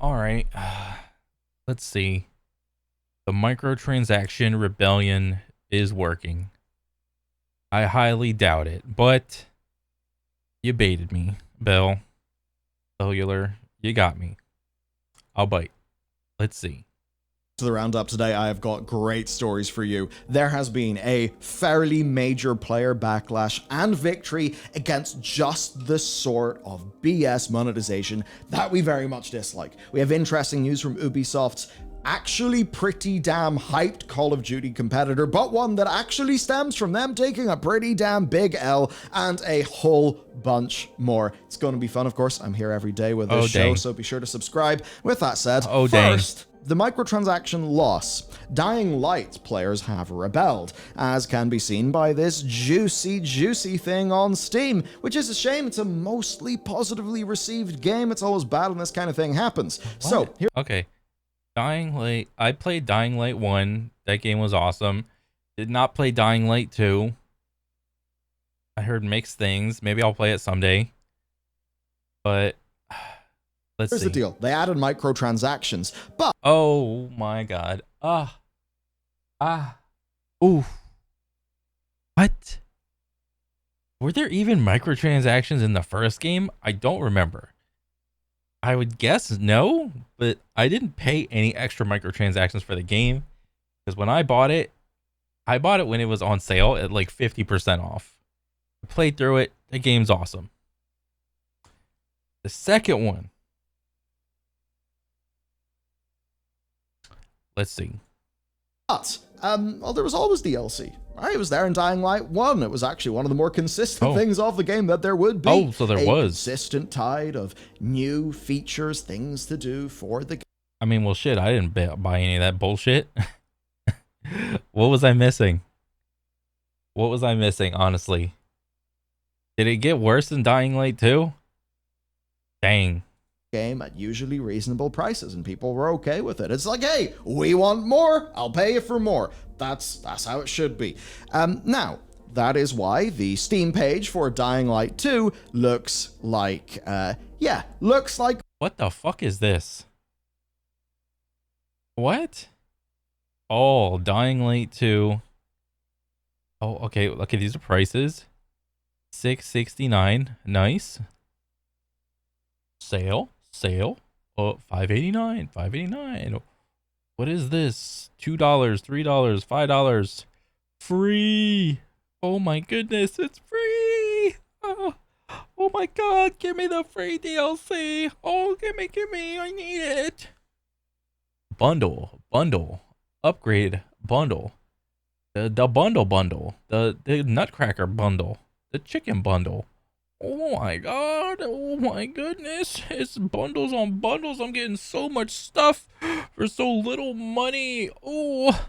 All right. Let's see. The microtransaction rebellion is working. I highly doubt it, but you baited me, Bell. Cellular, you got me. I'll bite. Let's see. To the roundup today, I have got great stories for you. There has been a fairly major player backlash and victory against just the sort of BS monetization that we very much dislike. We have interesting news from Ubisoft's actually pretty damn hyped Call of Duty competitor, but one that actually stems from them taking a pretty damn big L, and a whole bunch more. It's going to be fun, of course. I'm here every day with this show, so be sure to subscribe. With that said, first, the microtransaction loss. Dying Light players have rebelled, as can be seen by this juicy thing on Steam, which is a shame. It's a mostly positively received game. It's always bad when this kind of thing happens. What? So, here. Okay. Dying Light. I played Dying Light 1. That game was awesome. Did not play Dying Light 2. I heard mixed things. Maybe I'll play it someday. But let's see. Here's the deal. They added microtransactions, but oh my god. Ooh. What? Were there even microtransactions in the first game? I don't remember. I would guess no, but I didn't pay any extra microtransactions for the game because when I bought it when it was on sale at like 50% off. I played through it. The game's awesome. The second one. Let's see. But, well, there was always DLC. Right? It was there in Dying Light 1. It was actually one of the more consistent things of the game that there would be. Oh, so there was. Consistent tide of new features, things to do for the game. I mean, well, shit, I didn't buy any of that bullshit. What was I missing? What was I missing, honestly? Did it get worse than Dying Light 2? Dang. Game at usually reasonable prices, and people were okay with it. It's like, hey, we want more, I'll pay you for more. That's how it should be. Now, that is why the Steam page for Dying Light 2 looks like, looks like... What the fuck is this? What? Oh, Dying Light 2. Oh, okay, these are prices. $6.69, nice. Sale. Oh, $5.89. What is this? $2, $3, $5. Free. Oh my goodness, it's free. Oh my god, give me the free DLC. Oh, give me, I need it. Bundle, upgrade bundle. The bundle, the nutcracker bundle, the chicken bundle. Oh my god, oh my goodness, it's bundles on bundles. I'm getting so much stuff for so little money. Oh,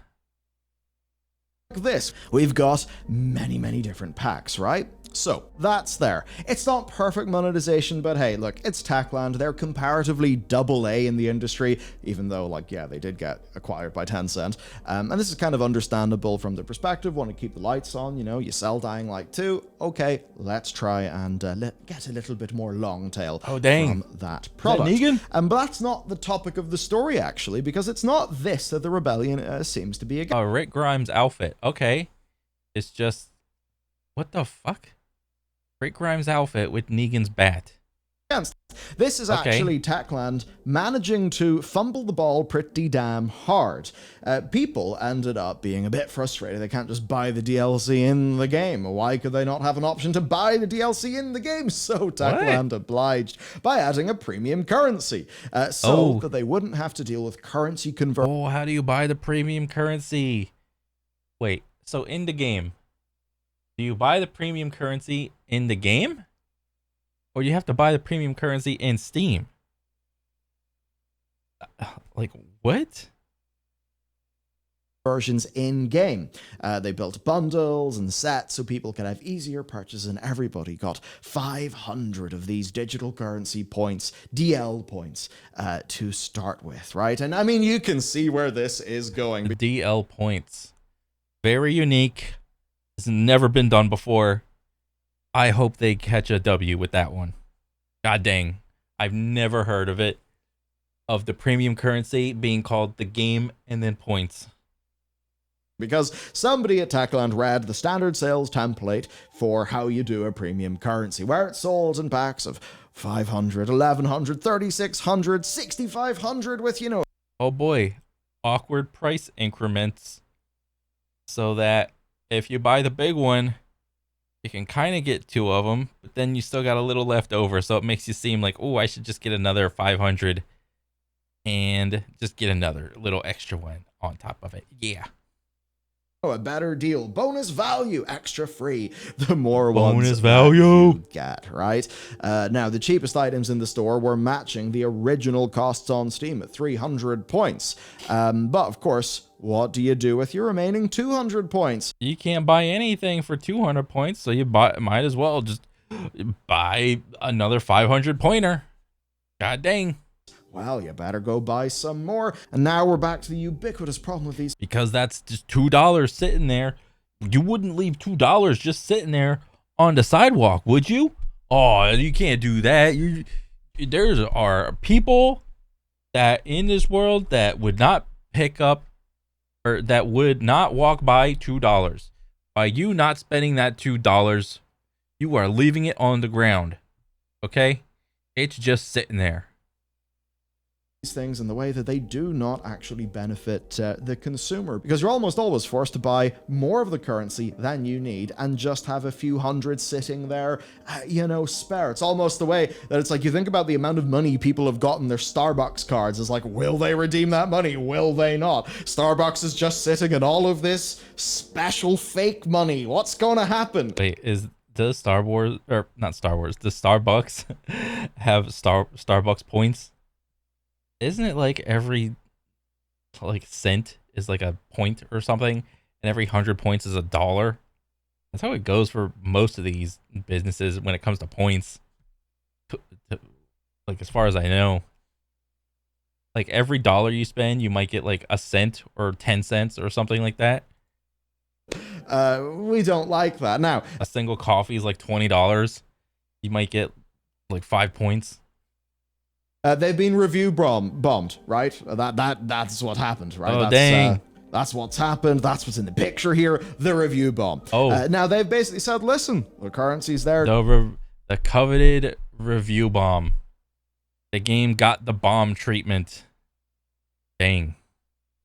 this. We've got many different packs, right? So, that's there. It's not perfect monetization, but hey, look, it's Techland. They're comparatively double A in the industry, even though, like, yeah, they did get acquired by Tencent. And this is kind of understandable from the perspective. Want to keep the lights on, you know, you sell Dying Light 2. Okay, let's try and get a little bit more long tail from that product. But that's not the topic of the story, actually, because it's not this that the rebellion seems to be against. Rick Grimes' outfit. Okay. It's just... What the fuck? Rick Grimes' outfit with Negan's bat. This is actually Techland managing to fumble the ball pretty damn hard. People ended up being a bit frustrated. They can't just buy the DLC in the game. Why could they not have an option to buy the DLC in the game? So Techland obliged by adding a premium currency so that they wouldn't have to deal with currency conversion. Oh, how do you buy the premium currency? Wait, so in the game, do you buy the premium currency in the game? Or you have to buy the premium currency in Steam? Like, what? Versions in-game. They built bundles and sets so people could have easier purchases, and everybody got 500 of these digital currency points, DL points, to start with, right? And I mean, you can see where this is going. DL points. Very unique. It's never been done before. I hope they catch a W with that one. God dang. I've never heard of it. of the premium currency being called the game and then points. Because somebody at Techland read the standard sales template for how you do a premium currency, where it's sold in packs of 500, 1100, 3600, 6500 with, Oh boy, awkward price increments. So that if you buy the big one, you can kind of get 2 of them, but then you still got a little left over. So it makes you seem like, oh, I should just get another 500 and just get another little extra one on top of it. Yeah. a better deal, bonus value, extra free, the more Bonus ones value you get, right? Now, the cheapest items in the store were matching the original costs on Steam at 300 points. But of course, what do you do with your remaining 200 points? You can't buy anything for 200 points, so you might as well just buy another 500 pointer. God dang. Well, you better go buy some more. And now we're back to the ubiquitous problem with these. Because that's just $2 sitting there. You wouldn't leave $2 just sitting there on the sidewalk, would you? Oh, you can't do that. There are people that in this world that would not pick up or that would not walk by $2. By you not spending that $2, you are leaving it on the ground. Okay? It's just sitting there. Things in the way that they do not actually benefit the consumer, because you're almost always forced to buy more of the currency than you need and just have a few hundred sitting there, spare. It's almost the way that it's like you think about the amount of money people have gotten their Starbucks cards. It's like, will they redeem that money? Will they not? Starbucks is just sitting in all of this special fake money. What's going to happen? Wait, does Star Wars, or not Star Wars, does Starbucks have Starbucks points? Isn't it like every cent is like a point or something, and every 100 points is $1? That's how it goes for most of these businesses when it comes to points. Like, as far as I know, like every dollar you spend, you might get like a cent or 10 cents or something like that. We don't like that. Now, a single coffee is like $20. You might get like 5 points. They've been review bombed, right? That's what happened, right? Oh, dang. That's what's happened. That's what's in the picture here. The review bomb. Oh. Now they've basically said, listen, the currency's there. The coveted review bomb. The game got the bomb treatment. Dang.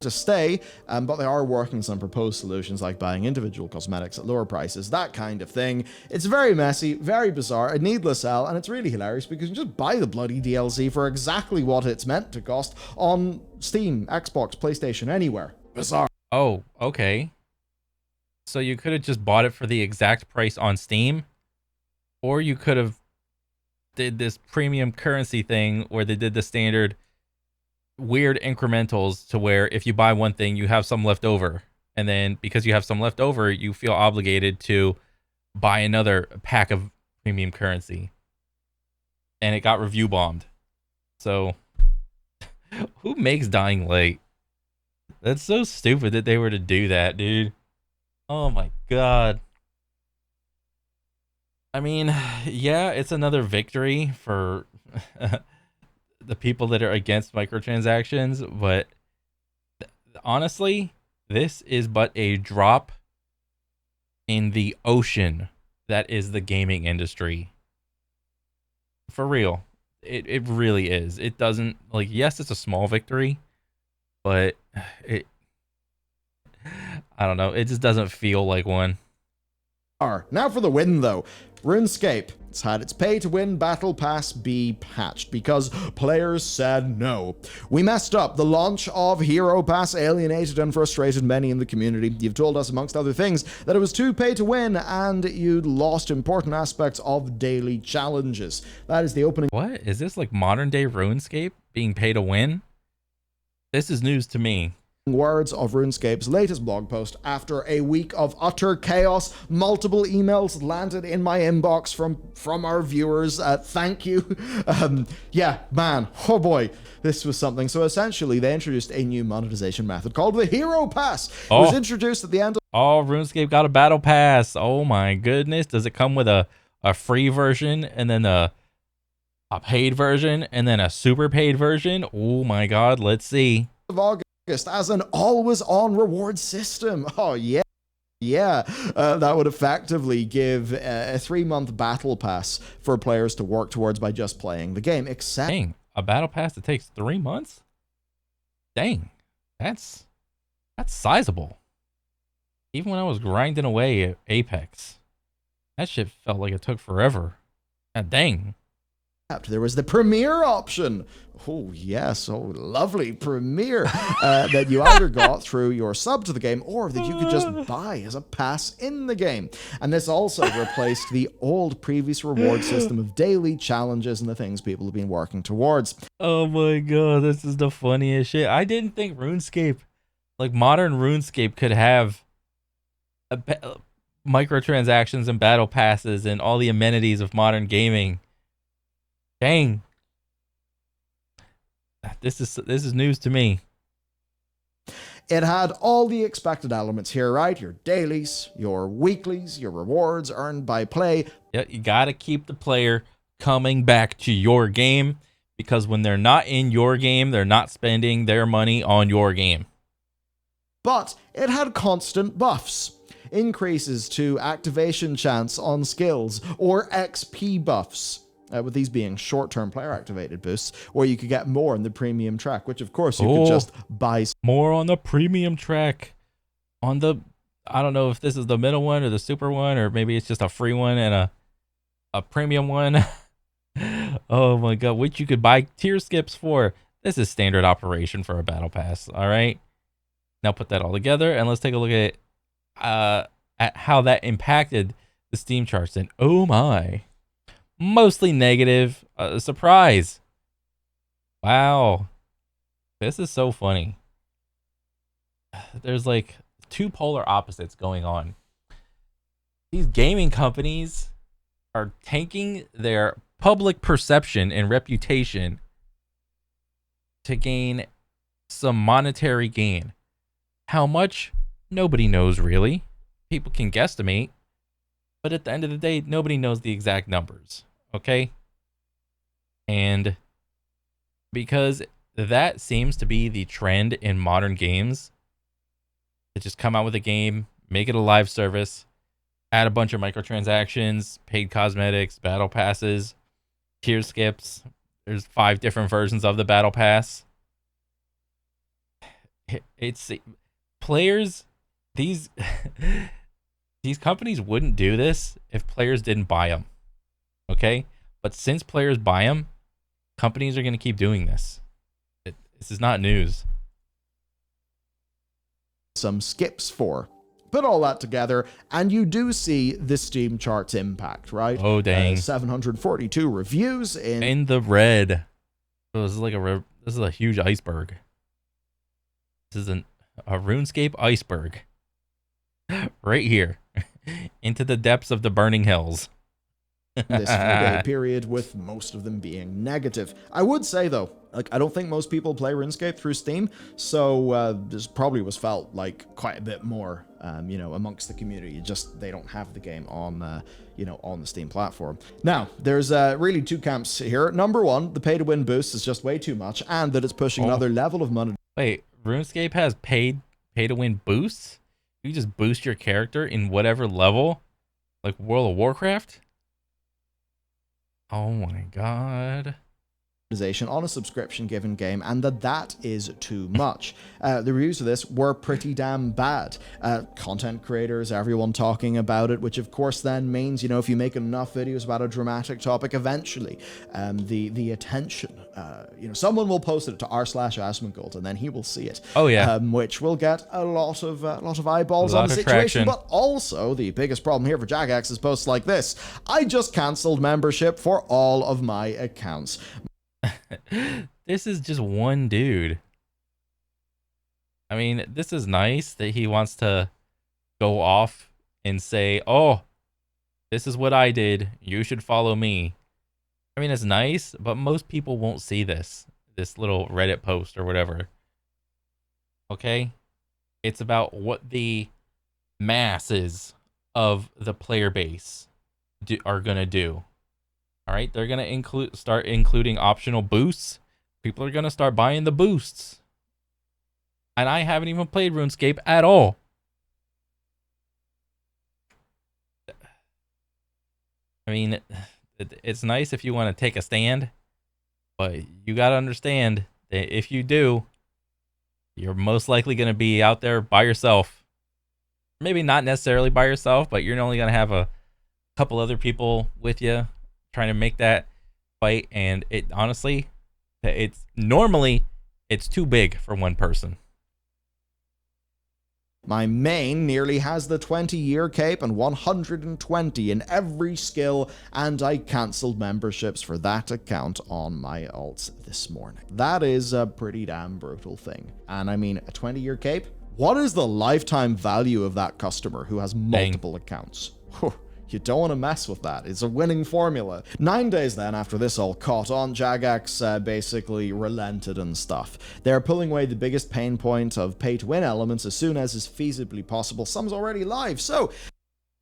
To stay, but they are working on some proposed solutions like buying individual cosmetics at lower prices, that kind of thing. It's very messy, very bizarre, a needless sell, and it's really hilarious because you can just buy the bloody DLC for exactly what it's meant to cost on Steam, Xbox, PlayStation, anywhere. Bizarre. Oh, okay. So you could have just bought it for the exact price on Steam, or you could have did this premium currency thing where they did the standard weird incrementals to where if you buy one thing, you have some left over. And then because you have some left over, you feel obligated to buy another pack of premium currency. And it got review bombed. So who makes Dying Light? That's so stupid that they were to do that, dude. Oh my God. I mean, yeah, it's another victory for the people that are against microtransactions, but honestly, this is but a drop in the ocean that is the gaming industry. For real. It really is. It doesn't, like, yes, it's a small victory, but I don't know, it just doesn't feel like one. Now for the win, though. RuneScape. It's had its pay-to-win battle pass be patched because players said no. We messed up. The launch of Hero Pass alienated and frustrated many in the community. You've told us, amongst other things, that it was too pay-to-win and you'd lost important aspects of daily challenges. That is the opening. What? Is this like modern-day RuneScape being pay-to-win? This is news to me. Words of RuneScape's latest blog post after a week of utter chaos. Multiple emails landed in my inbox from our viewers. Thank you. Yeah, man. Oh boy, this was something. So essentially, they introduced a new monetization method called the Hero Pass. It was introduced at the end of... Oh, RuneScape got a battle pass. Oh my goodness. Does it come with a free version and then a a paid version and then a super paid version. Oh my God, let's see. Of August as an always-on reward system. Oh, yeah. Yeah, that would effectively give a 3-month battle pass for players to work towards by just playing the game, except... Dang, a battle pass that takes 3 months? Dang, that's sizable. Even when I was grinding away at Apex, that shit felt like it took forever. God dang. there was the Premiere option. Oh, yes. Oh, lovely Premiere that you either got through your sub to the game or that you could just buy as a pass in the game. And this also replaced the old previous reward system of daily challenges and the things people have been working towards. Oh my God, this is the funniest shit. I didn't think RuneScape, like modern RuneScape, could have microtransactions and battle passes and all the amenities of modern gaming. Dang. This is news to me. It had all the expected elements here, right? Your dailies, your weeklies, your rewards earned by play. Yeah, you got to keep the player coming back to your game, because when they're not in your game, they're not spending their money on your game. But it had constant buffs. Increases to activation chance on skills, or XP buffs. With these being short-term player-activated boosts, or you could get more in the premium track, which of course you could just buy. More on the premium track. On the, I don't know if this is the middle one or the super one, or maybe it's just a free one and a premium one. Oh my God, which you could buy tier skips for. This is standard operation for a battle pass, all right? Now put that all together, and let's take a look at how that impacted the Steam charts. And oh my. Mostly negative. Surprise. Wow. This is so funny. There's like two polar opposites going on. These gaming companies are tanking their public perception and reputation to gain some monetary gain. How much? Nobody knows really. People can guesstimate. But at the end of the day, nobody knows the exact numbers. Okay? And because that seems to be the trend in modern games, to just come out with a game, make it a live service, add a bunch of microtransactions, paid cosmetics, battle passes, tier skips. There's 5 different versions of the battle pass. It's players, these companies wouldn't do this if players didn't buy them. Okay? But since players buy them, companies are going to keep doing this. This is not news. Some skips for. Put all that together, and you do see the Steam charts impact, right? Oh, dang. 742 reviews in the red. So this is like this is a huge iceberg. This is a RuneScape iceberg. Right here. Into the depths of the burning hills. This 4-day period, with most of them being negative. I would say though, like, I don't think most people play RuneScape through Steam, so this probably was felt like quite a bit more, amongst the community. They don't have the game on, on the Steam platform. Now, there's really 2 camps here. Number 1, the pay-to-win boost is just way too much, and that it's pushing another level of money. Wait, RuneScape has pay-to-win boosts? You just boost your character in whatever level, like World of Warcraft? Oh my God. On a subscription given game, and that is too much. The reviews of this were pretty damn bad. Content creators, everyone talking about it, which of course then means, if you make enough videos about a dramatic topic, eventually the attention, someone will post it to r/Asmongold, and then he will see it. Oh yeah. Which will get a lot of eyeballs on the situation. But also the biggest problem here for Jagex is posts like this. I just cancelled membership for all of my accounts. This is just one dude. I mean, this is nice that he wants to go off and say, oh, this is what I did. You should follow me. I mean, it's nice, but most people won't see this little Reddit post or whatever. Okay? It's about what the masses of the player base are going to do. All right, they're gonna start including optional boosts. People are gonna start buying the boosts, and I haven't even played RuneScape at all. I mean, it's nice if you want to take a stand, but you gotta understand that if you do, you're most likely gonna be out there by yourself. Maybe not necessarily by yourself, but you're only gonna have a couple other people with you trying to make that fight, and it honestly, it's normally it's too big for one person. My main nearly has the 20-year cape and 120 in every skill, and I cancelled memberships for that account on my alts this morning. That is a pretty damn brutal thing. And I mean, a 20-year cape? What is the lifetime value of that customer who has multiple accounts? You don't want to mess with that. It's a winning formula. 9 days then after this all caught on, Jagex basically relented and stuff. They're pulling away the biggest pain point of pay-to-win elements as soon as is feasibly possible. Some's already live, so...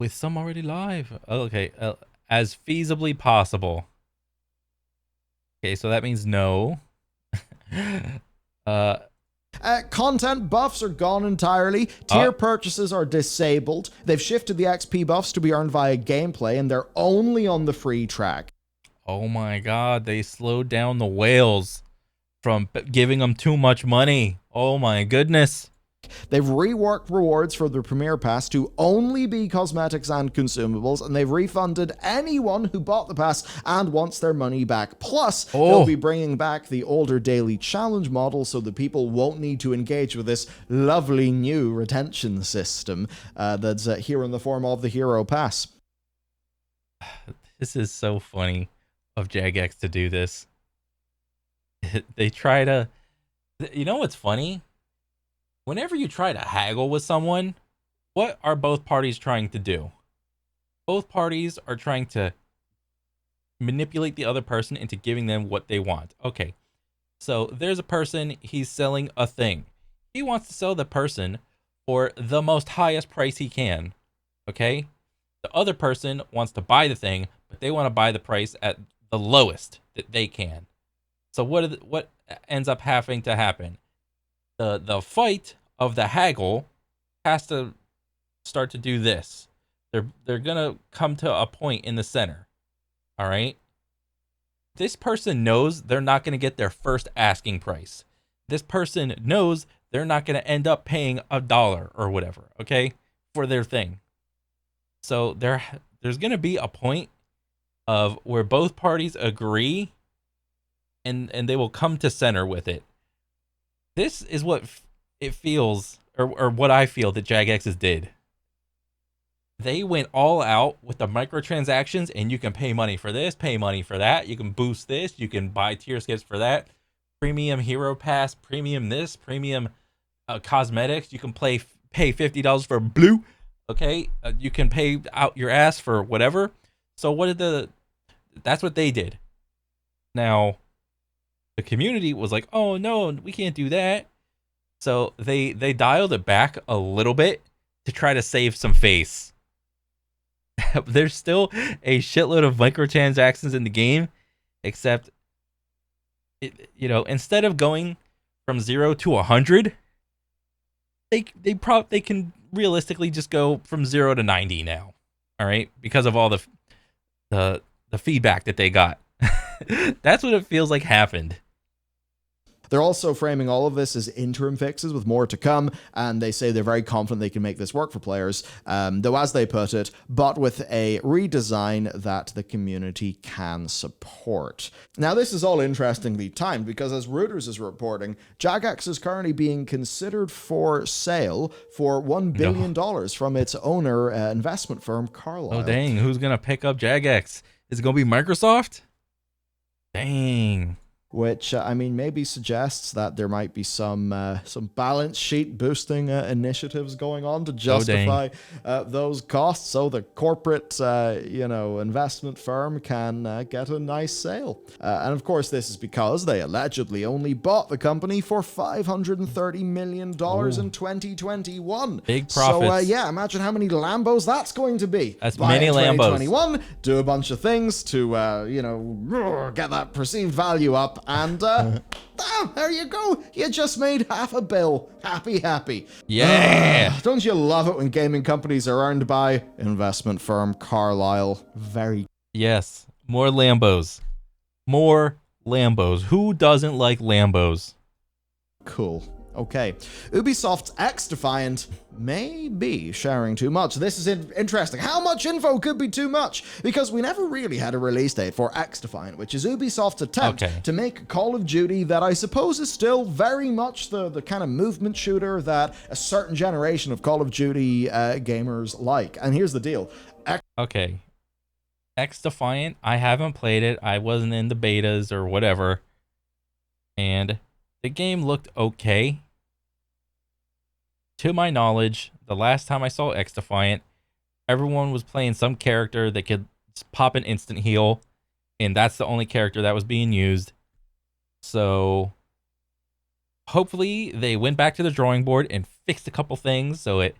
With some already live. Okay, as feasibly possible. Okay, so that means no. Content buffs are gone entirely. Tier purchases are disabled. They've shifted the XP buffs to be earned via gameplay, and they're only on the free track. Oh my god, they slowed down the whales from giving them too much money. Oh my goodness. They've reworked rewards for the Premier Pass to only be cosmetics and consumables, and they've refunded anyone who bought the pass and wants their money back. Plus, they'll be bringing back the older daily challenge model so that people won't need to engage with this lovely new retention system that's here in the form of the Hero Pass. This is so funny of Jagex to do this. They try to... You know what's funny? Whenever you try to haggle with someone, what are both parties trying to do? Both parties are trying to manipulate the other person into giving them what they want. Okay, so there's a person, he's selling a thing. He wants to sell the person for the most highest price he can. Okay? The other person wants to buy the thing, but they want to buy the price at the lowest that they can. So what ends up having to happen? The fight of the haggle has to start to do this. They're gonna come to a point in the center. All right. This person knows they're not gonna get their first asking price. This person knows they're not gonna end up paying $1 or whatever. Okay, for their thing. So there's gonna be a point of where both parties agree, and they will come to center with it. This is what it feels, or what I feel that Jagexes did. They went all out with the microtransactions, and you can pay money for this, pay money for that. You can boost this, you can buy tier skips for that. Premium hero pass, premium this, premium cosmetics. You can pay $50 for blue. Okay, you can pay out your ass for whatever. So that's what they did. Now, the community was like, oh no, we can't do that. So they dialed it back a little bit to try to save some face. There's still a shitload of microtransactions in the game, except instead of going from 0 to 100, they can realistically just go from 0 to 90 now. All right, because of all the feedback that they got. That's what it feels like happened. They're also framing all of this as interim fixes with more to come, and they say they're very confident they can make this work for players, though as they put it, but with a redesign that the community can support. Now this is all interestingly timed because as Reuters is reporting, Jagex is currently being considered for sale for $1 billion from its owner investment firm Carlyle. Oh dang, who's going to pick up Jagex? Is it going to be Microsoft? Dang. which I mean maybe suggests that there might be some balance sheet boosting initiatives going on to justify those costs, so the corporate investment firm can get a nice sale. And of course, this is because they allegedly only bought the company for $530 million in 2021. Big profits. So yeah, imagine how many Lambos that's going to be. That's many Lambos. 2021, do a bunch of things to get that perceived value up. And damn, there you go. You just made $500 million. Happy. Yeah. Don't you love it when gaming companies are owned by investment firm Carlyle? Very. Yes. More Lambos. More Lambos. Who doesn't like Lambos? Cool. Okay, Ubisoft's X-Defiant may be sharing too much. This is interesting. How much info could be too much? Because we never really had a release date for X-Defiant, which is Ubisoft's attempt to make Call of Duty that I suppose is still very much the kind of movement shooter that a certain generation of Call of Duty gamers like. And here's the deal. Okay. X-Defiant, I haven't played it. I wasn't in the betas or whatever. And the game looked okay. To my knowledge, the last time I saw X-Defiant, everyone was playing some character that could pop an instant heal, and that's the only character that was being used. So hopefully they went back to the drawing board and fixed a couple things so it,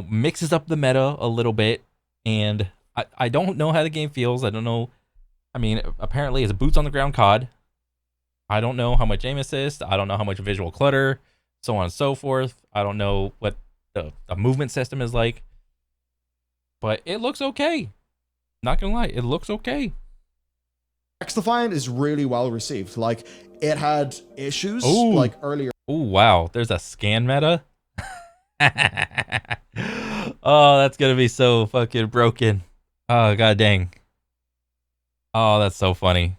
mixes up the meta a little bit. And I don't know how the game feels. I don't know. I mean, apparently it's a boots on the ground COD. I don't know how much aim assist. I don't know how much visual clutter, so on and so forth. I don't know what the movement system is like. But it looks okay. Not gonna lie, it looks okay. X-Defiant is really well received. Like, it had issues earlier. Oh, wow. There's a scan meta? Oh, that's gonna be so fucking broken. Oh, god dang. Oh, that's so funny.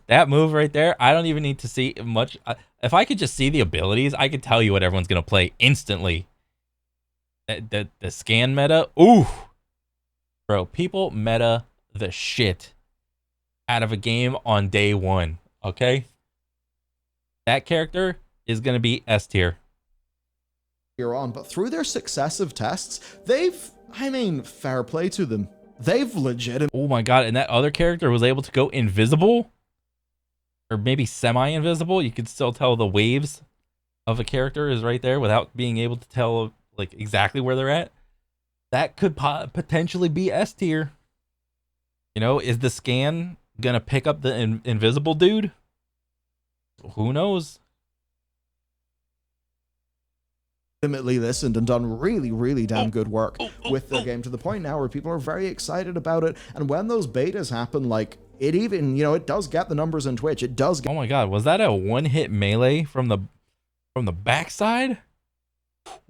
That move right there, I don't even need to see much. If I could just see the abilities, I could tell you what everyone's gonna play instantly. The scan meta, ooh, bro, people meta the shit out of a game on day one. Okay, that character is gonna be S tier. But through their successive tests, fair play to them. They've legit. Oh my god, and that other character was able to go invisible? Or maybe semi-invisible? You could still tell the waves of a character is right there without being able to tell exactly where they're at. That could potentially be S tier. Is the scan gonna pick up the invisible dude? Who knows? Legitimately listened and done really damn good work with the game, to the point now where people are very excited about it. And when those betas happen, it even, it does get the numbers on Twitch. It does get. Oh my god, was that a one-hit melee from the backside?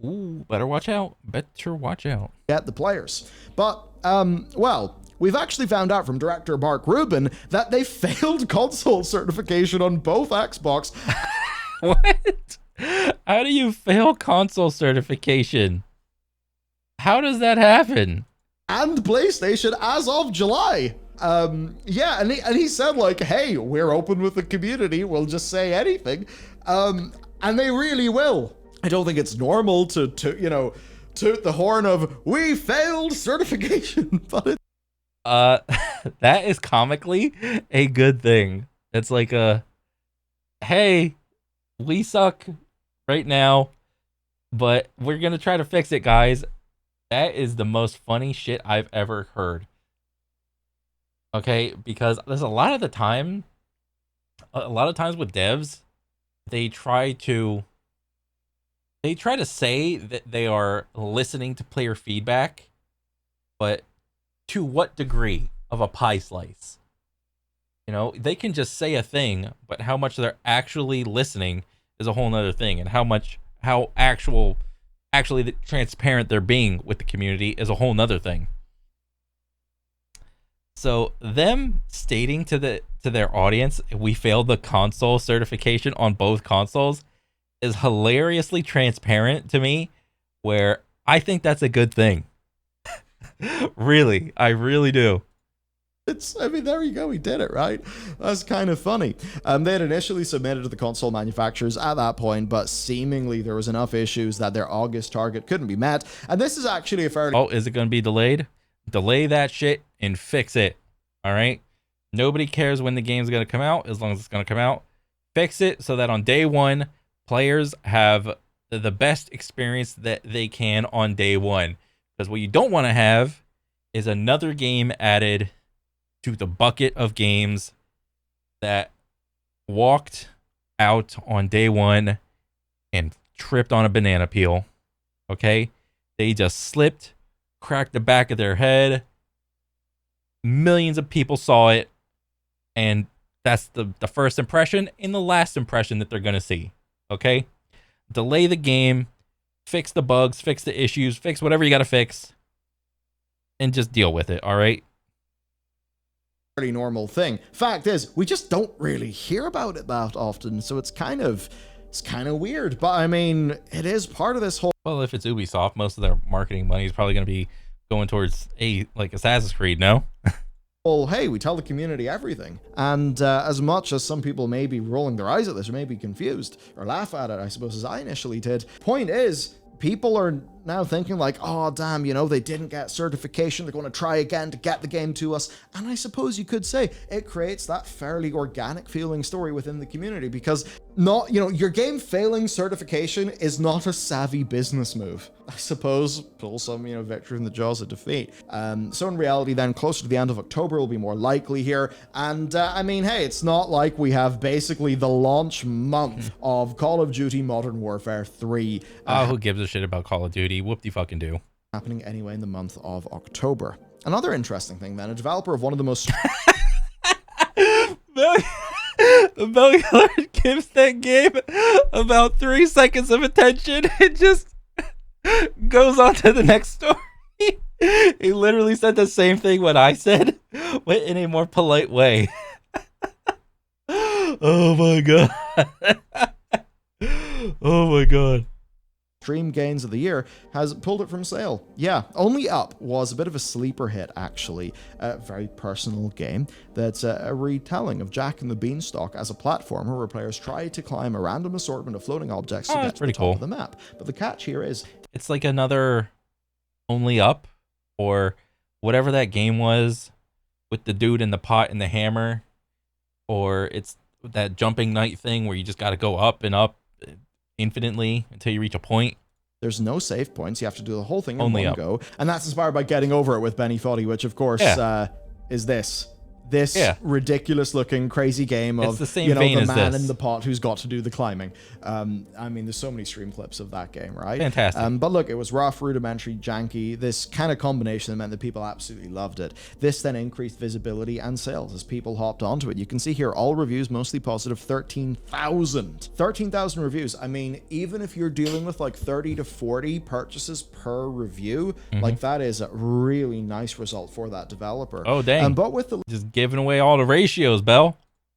Ooh, better watch out. Get the players. But we've actually found out from director Mark Rubin that they failed console certification on both Xbox. What? How do you fail console certification? How does that happen? And PlayStation as of July. And he said hey, we're open with the community. We'll just say anything. And they really will. I don't think it's normal to toot the horn of we failed certification, but that is comically a good thing. It's like hey, we suck right now, but we're gonna try to fix it, guys. That is the most funny shit I've ever heard. Okay, because there's a lot of times with devs, they try to say that they are listening to player feedback, but to what degree of a pie slice? They can just say a thing, but how much they're actually listening is a whole nother thing, and how actually transparent they're being with the community is a whole nother thing. So them stating to their audience, we failed the console certification on both consoles, is hilariously transparent to me, where I think that's a good thing. Really, I really do. I mean, there you go. We did it, right? That's kind of funny. They had initially submitted to the console manufacturers at that point, but seemingly there was enough issues that their August target couldn't be met. And this is actually a fairly... Oh, is it going to be delayed? Delay that shit and fix it. All right? Nobody cares when the game's going to come out, as long as it's going to come out. Fix it so that on day one, players have the best experience that they can on day one. Because what you don't want to have is another game added to the bucket of games that walked out on day one and tripped on a banana peel. Okay? They just slipped, cracked the back of their head. Millions of people saw it. And that's the first impression and the last impression that they're going to see. Okay? Delay the game, fix the bugs, fix the issues, fix whatever you got to fix, and just deal with it, all right? Pretty normal thing. Fact is, we just don't really hear about it that often, so it's kind of weird. But I mean, it is part of this whole... Well, if it's Ubisoft, most of their marketing money is probably going to be going towards like Assassin's Creed, no? Well, hey, we tell the community everything. And as much as some people may be rolling their eyes at this or may be confused or laugh at it, I suppose, as I initially did, point is, people are now thinking like, oh, damn, you know, they didn't get certification. They're going to try again to get the game to us. And I suppose you could say it creates that fairly organic feeling story within the community because not, you know, your game failing certification is not a savvy business move. I suppose pull some, you know, victory from the jaws of defeat. So in reality, then closer to the end of October will be more likely here. And I mean, hey, it's not like we have basically the launch month of Call of Duty Modern Warfare 3. Who gives a shit about Call of Duty? Whoop-de-fucking do. Happening anyway in the month of October. Another interesting thing then, a developer of one of the most... The Million Alert gives that game about 3 seconds of attention and just goes on to the next story. He literally said the same thing what I said, but in a more polite way. Oh my god. Oh my god. Stream gains of the year has pulled it from sale. Yeah, Only Up was a bit of a sleeper hit, actually. A very personal game that's a retelling of Jack and the Beanstalk as a platformer where players try to climb a random assortment of floating objects to get to the top of the map. But the catch here is... It's like another Only Up, or whatever that game was with the dude in the pot and the hammer, or it's that jumping knight thing where you just got to go up and up infinitely until you reach a point. There's no save points. You have to do the whole thing in Only one up. go. And that's inspired by Getting Over It with Benny Foddy, which of course is this ridiculous looking crazy game of, it's the same you know, vein the as man this. in the pot who's got to do the climbing. I mean, there's so many stream clips of that game, right? Fantastic. But look, it was rough, rudimentary, janky. This kind of combination that meant that people absolutely loved it. This then increased visibility and sales as people hopped onto it. You can see here all reviews mostly positive, 13,000. 13,000 reviews. I mean, even if you're dealing with like 30 to 40 purchases per review, like that is a really nice result for that developer. Oh, dang. But with the Just giving away all the ratios, Bell.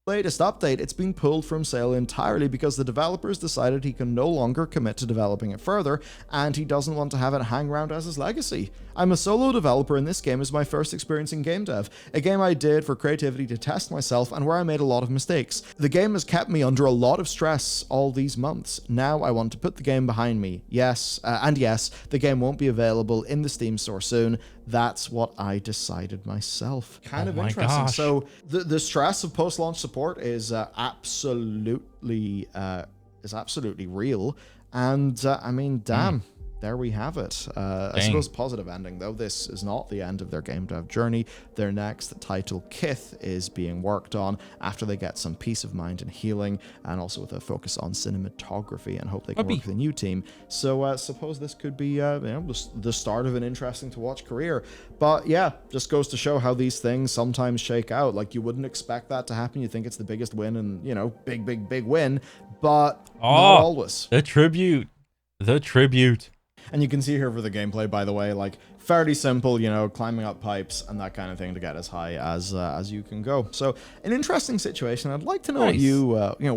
latest update, it's been pulled from sale entirely because the developers decided he can no longer commit to developing it further, and he doesn't want to have it hang around as his legacy. I'm a solo developer, and this game is my first experience in game dev, a game I did for creativity to test myself and where I made a lot of mistakes. The game has kept me under a lot of stress all these months. Now I want to put the game behind me. Yes, the game won't be available in the Steam store soon. That's what I decided myself. Kind of interesting. Gosh. So the stress of post-launch support is absolutely real, and I mean, damn. There we have it. I suppose positive ending, though. This is not the end of their game dev journey. Their next title, Kith, is being worked on after they get some peace of mind and healing, and also with a focus on cinematography, and hope they can work with a new team. So suppose this could be the start of an interesting to watch career. But yeah, just goes to show how these things sometimes shake out. Like, you wouldn't expect that to happen. You think it's the biggest win and, you know, big win, but not always. The tribute. And you can see here for the gameplay, by the way, like, fairly simple, you know, climbing up pipes and that kind of thing to get as high as you can go. So, an interesting situation. I'd like to know what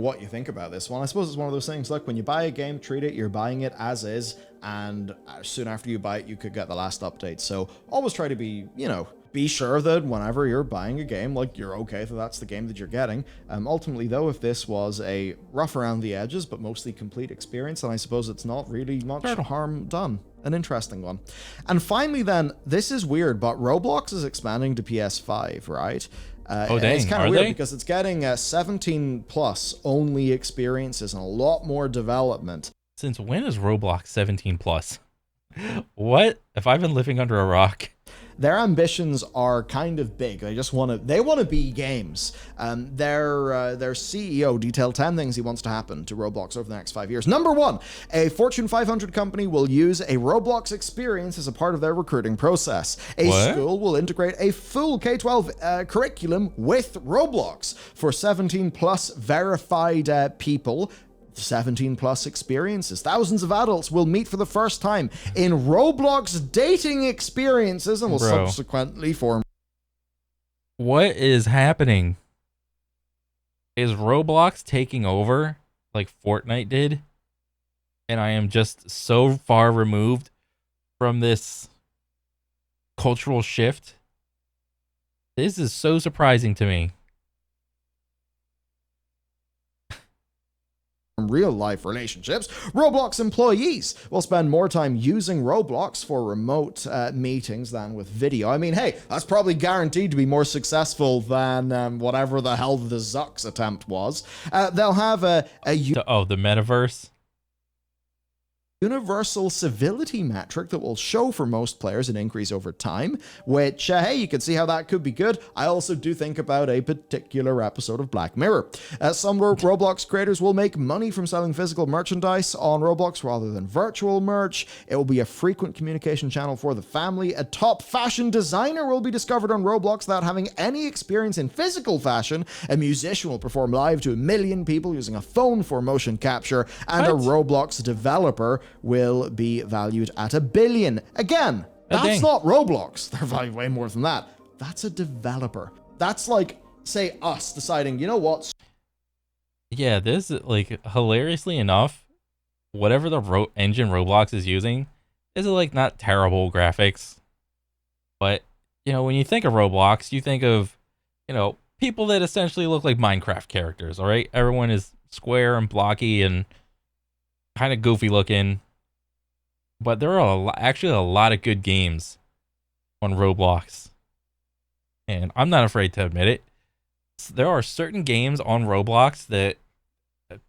what you think about this one. I suppose it's one of those things, like, when you buy a game, treat it, you're buying it as is, and soon after you buy it, you could get the last update. So, always try to be, you know, be sure that whenever you're buying a game, like, you're okay that that's the game that you're getting. Ultimately, though, if this was a rough around the edges but mostly complete experience, then I suppose it's not really much harm done. An interesting one. And finally, then, this is weird, but Roblox is expanding to PS5, right? Oh, dang. It's kind Are of weird they? because it's getting 17 plus only experiences and a lot more development. Since when is Roblox 17 plus? What? If I've been living under a rock. Their ambitions are kind of big. They want to be games. Their CEO detailed 10 things he wants to happen to Roblox over the next 5 years. Number 1, a Fortune 500 company will use a Roblox experience as a part of their recruiting process. A school will integrate a full K-12 curriculum with Roblox for 17 plus verified people. 17 plus experiences. Thousands of adults will meet for the first time in Roblox dating experiences and will subsequently form. What is happening? Is Roblox taking over like Fortnite did? And I am just so far removed from this cultural shift. This is so surprising to me. Real-life relationships. Roblox employees will spend more time using Roblox for remote meetings than with video. I mean, hey, that's probably guaranteed to be more successful than whatever the hell the Zuck's attempt was. They'll have the metaverse. Universal civility metric that will show for most players an increase over time, which, hey, you can see how that could be good. I also do think about a particular episode of Black Mirror. Some Roblox creators will make money from selling physical merchandise on Roblox rather than virtual merch. It will be a frequent communication channel for the family. A top fashion designer will be discovered on Roblox without having any experience in physical fashion. A musician will perform live to 1 million people using a phone for motion capture. And a Roblox developer will be valued at $1 billion. Again, that's not Roblox. They're valued way more than that. That's a developer. That's like, say, us deciding, you know what? Yeah, this, like, hilariously enough, whatever the engine Roblox is using is, like, not terrible graphics. But, you know, when you think of Roblox, you think of, you know, people that essentially look like Minecraft characters, all right? Everyone is square and blocky and kind of goofy looking. But there are actually a lot of good games on Roblox. And I'm not afraid to admit it. There are certain games on Roblox that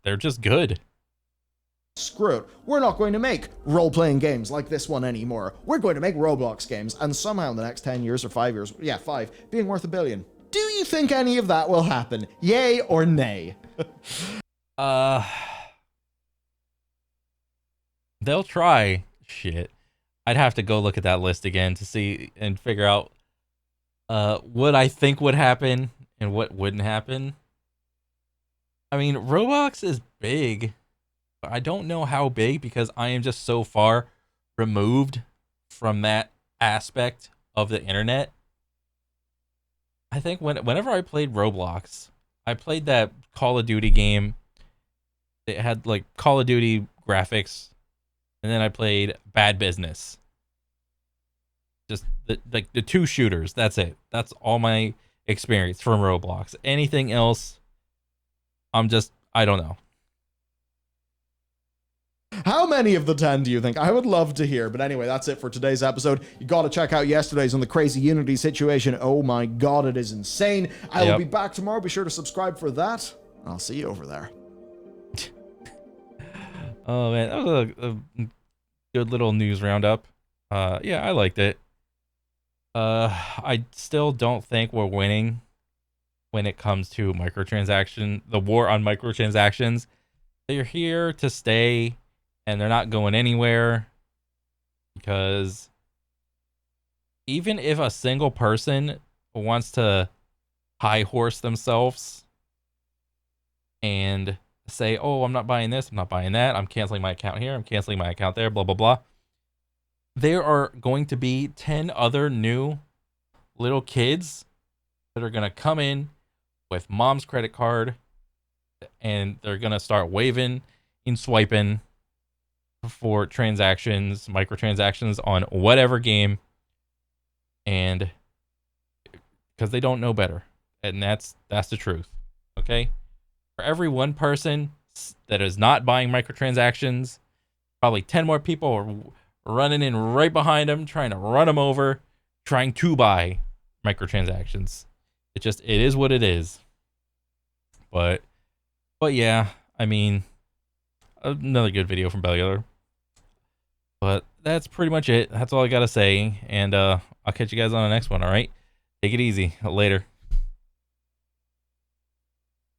they're just good. Screw it. We're not going to make role-playing games like this one anymore. We're going to make Roblox games, and somehow in the next 10 years or 5 years, 5, being worth $1 billion. Do you think any of that will happen? Yay or nay? They'll try. Shit. I'd have to go look at that list again to see and figure out what I think would happen and what wouldn't happen. I mean, Roblox is big, but I don't know how big because I am just so far removed from that aspect of the internet. I think whenever I played Roblox, I played that Call of Duty game. It had like Call of Duty graphics. And then I played Bad Business. Just the 2 shooters. That's it. That's all my experience from Roblox. Anything else, I don't know. How many of the 10 do you think? I would love to hear. But anyway, that's it for today's episode. You got to check out yesterday's on the crazy Unity situation. Oh my God, it is insane. I will be back tomorrow. Be sure to subscribe for that. I'll see you over there. Oh man, that was a good little news roundup. Yeah, I liked it. I still don't think we're winning when it comes to the war on microtransactions. They're here to stay, and they're not going anywhere. Because even if a single person wants to high horse themselves and say, oh, I'm not buying this, I'm not buying that, I'm canceling my account here, I'm canceling my account there, blah, blah, blah. There are going to be 10 other new little kids that are going to come in with mom's credit card and they're going to start waving and swiping for transactions, microtransactions on whatever game. And because they don't know better, and that's the truth. Okay, for every one person that is not buying microtransactions, probably 10 more people are running in right behind them, trying to run them over, trying to buy microtransactions. It is what it is. But yeah, I mean, another good video from Bellular. But that's pretty much it. That's all I gotta say. And I'll catch you guys on the next one, alright? Take it easy. Later.